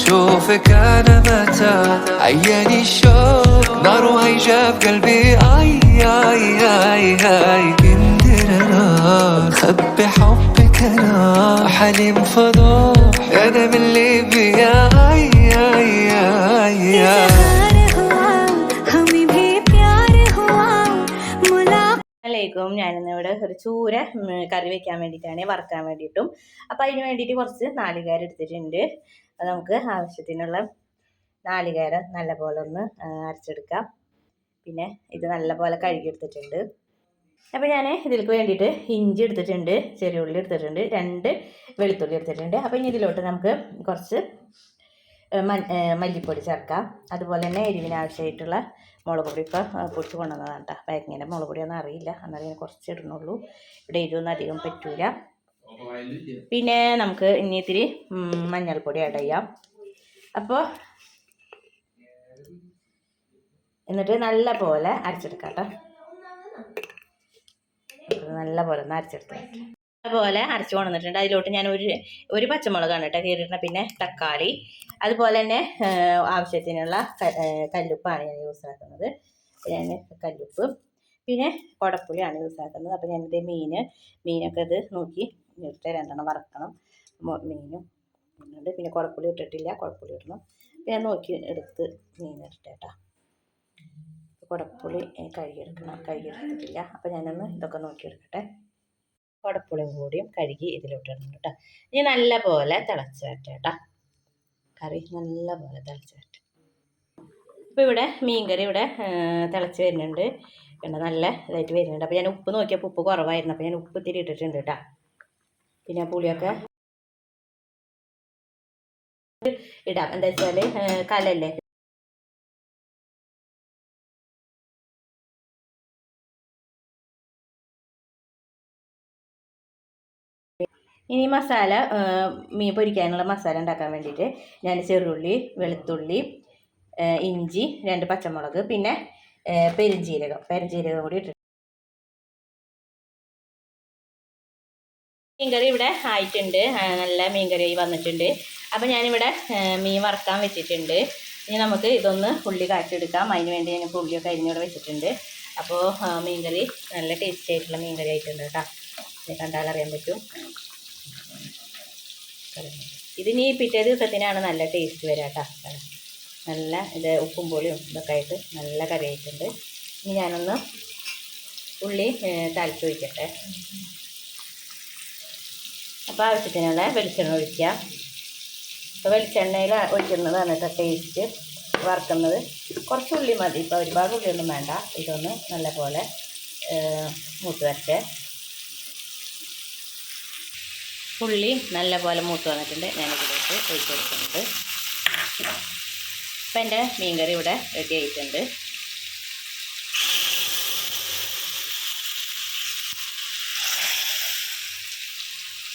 أشوفك أنا متى عياني الشوق نار وهيجة بقلبي آي آي آي آي كندرنا خبي حبك أنا حليم فضوح أنا من ليبيا آي آي آي آي ും ഞാനിന്നിവിടെ ഒരു ചൂര കറി വെക്കാൻ വേണ്ടിയിട്ടാണ് വറുക്കാൻ വേണ്ടിയിട്ടും. അപ്പം അതിന് വേണ്ടിയിട്ട് കുറച്ച് നാളികേരം എടുത്തിട്ടുണ്ട്. അത് നമുക്ക് ആവശ്യത്തിനുള്ള നാളികേരം നല്ലപോലെ ഒന്ന് അരച്ചെടുക്കാം. പിന്നെ ഇത് നല്ലപോലെ കഴുകിയെടുത്തിട്ടുണ്ട്. അപ്പോൾ ഞാൻ ഇതിലേക്ക് വേണ്ടിയിട്ട് ഇഞ്ചി എടുത്തിട്ടുണ്ട്, ചെറിയ ഉള്ളി എടുത്തിട്ടുണ്ട്, 2 വെളുത്തുള്ളി എടുത്തിട്ടുണ്ട്. അപ്പോൾ ഇനി ഇതിലോട്ട് നമുക്ക് കുറച്ച് മല്ലിപ്പൊടി ചേർക്കാം. അതുപോലെ തന്നെ എരിവിന് ആവശ്യമായിട്ടുള്ള മുളക് പൊടി ഇപ്പോൾ പൊടിച്ച് കൊണ്ടുവന്നതാണ് കേട്ടോ. ബാക്കിൻ്റെ മുളക് പൊടിയൊന്നും അറിയില്ല, എന്നാലും ഞാൻ കുറച്ച് ഇടുന്നുള്ളൂ. ഇവിടെ എരിവൊന്നും അധികം പറ്റൂല. പിന്നെ നമുക്ക് ഇനി ഇത്തിരി മഞ്ഞൾപ്പൊടി ആഡ് ചെയ്യാം. അപ്പോൾ എന്നിട്ട് നല്ല പോലെ അരച്ചെടുക്കാം കേട്ടോ. നല്ല പോലെ ഒന്ന് അരച്ചെടുക്കാം. അതുപോലെ അരച്ചു കൊണ്ടുവന്നിട്ടുണ്ട്. അതിലോട്ട് ഞാൻ ഒരു പച്ചമുളകാണ് കേട്ടോ കീറിയിട്ടുണ്ട്. പിന്നെ തക്കാളി, അതുപോലെ തന്നെ ആവശ്യത്തിനുള്ള കല്ലുപ്പാണ് ഞാൻ യൂസ് ആക്കുന്നത്. ഞാൻ കല്ലുപ്പ് പിന്നെ കുടപ്പുളിയാണ് യൂസ് ആക്കുന്നത്. അപ്പോൾ ഞാനിത് മീനൊക്കെ ഇത് നോക്കി ഇട്ട് 2 വറക്കണം. മീനും ഉണ്ട്. പിന്നെ കുടപ്പുളി ഇട്ടിട്ടില്ല, കുടപ്പുളി ഇടണം. ഞാൻ നോക്കി എടുത്ത് മീൻ ഇട്ടിട്ടാ. കുടപ്പുളി കഴുകിയെടുത്തിട്ടില്ല. അപ്പോൾ ഞാനൊന്ന് ഇതൊക്കെ നോക്കിയെടുക്കട്ടെ. കുടപ്പുളിയും കൂടിയും കഴുകി ഇതിലോട്ടിടുന്നുണ്ട് കേട്ടോ. ഇനി നല്ല പോലെ തിളച്ച് വരട്ടെ കേട്ടോ. കറി നല്ല പോലെ തിളച്ച് വരട്ടെ. ഇപ്പോൾ ഇവിടെ മീൻകറി ഇവിടെ തിളച്ച് വരുന്നുണ്ട്. പിന്നെ നല്ല ഇതായിട്ട് വരുന്നുണ്ട്. അപ്പോൾ ഞാൻ ഉപ്പ് നോക്കിയപ്പോൾ ഉപ്പ് കുറവായിരുന്നു. അപ്പോൾ ഞാൻ ഉപ്പ് ഇത്തിരി ഇട്ടിട്ടുണ്ട് കേട്ടോ. പിന്നെ പുളിയൊക്കെ ഇടാം. എന്താ വെച്ചാൽ കലല്ലേ. ഇനി മസാല മീൻ പൊരിക്കാനുള്ള മസാല ഉണ്ടാക്കാൻ വേണ്ടിയിട്ട് ഞാൻ ചെറുള്ളി, വെളുത്തുള്ളി, ഇഞ്ചി, 2 പച്ചമുളക്, പിന്നെ പെരുംജീരകം കൂടി ഇട്ടിട്ട് മീൻകറി ഇവിടെ ആയിട്ടുണ്ട്. നല്ല മീൻകറി വന്നിട്ടുണ്ട്. അപ്പോൾ ഞാനിവിടെ മീൻ വറുക്കാൻ വെച്ചിട്ടുണ്ട്. ഇനി നമുക്ക് ഇതൊന്ന് ഉള്ളി കാച്ചെടുക്കാം. അതിന് വേണ്ടി ഞാനിപ്പോൾ ഉള്ളിയൊക്കെ അരിഞ്ഞിവിടെ വെച്ചിട്ടുണ്ട്. അപ്പോൾ മീൻകറി നല്ല ടേസ്റ്റി ആയിട്ടുള്ള മീൻകറി ആയിട്ടുണ്ട് കേട്ടോ. കണ്ടാൽ അറിയാൻ പറ്റും. ഇതിനി പിറ്റേ ദിവസത്തിനാണ് നല്ല ടേസ്റ്റ് വരിക കേട്ടോ. നല്ല ഇത് ഉപ്പും പൊളിയും ഇതൊക്കെ ആയിട്ട് നല്ല കറി ആയിട്ടുണ്ട്. ഇനി ഞാനൊന്ന് ഉള്ളി താളിച്ച് ഒഴിക്കട്ടെ. അപ്പോൾ ആവശ്യത്തിനുള്ള വെളിച്ചെണ്ണ ഒഴിക്കുക. അപ്പോൾ വെളിച്ചെണ്ണയിൽ ഒഴിക്കുന്നതാണ് കേട്ടോ ടേസ്റ്റ്. വറുക്കുന്നത് കുറച്ച് ഉള്ളി മതി. ഇപ്പോൾ ഒരുപാട് ഉള്ളിയൊന്നും വേണ്ട. ഇതൊന്ന് നല്ല പോലെ മൂത്ത് വരട്ടെ. ഉള്ളി നല്ല പോലെ മൂത്ത് വന്നിട്ടുണ്ട്. ഞാനിതിലേക്ക് ഒഴിച്ച് കൊടുക്കുന്നുണ്ട്. ഇപ്പം എൻ്റെ മീൻകറി ഇവിടെ റെഡി ആയിട്ടുണ്ട്.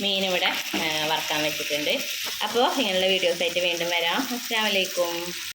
മീനിവിടെ വറുക്കാൻ വെച്ചിട്ടുണ്ട്. അപ്പോൾ ഇങ്ങനെയുള്ള വീഡിയോസായിട്ട് വീണ്ടും വരാം. അസ്സലാമു അലൈക്കും.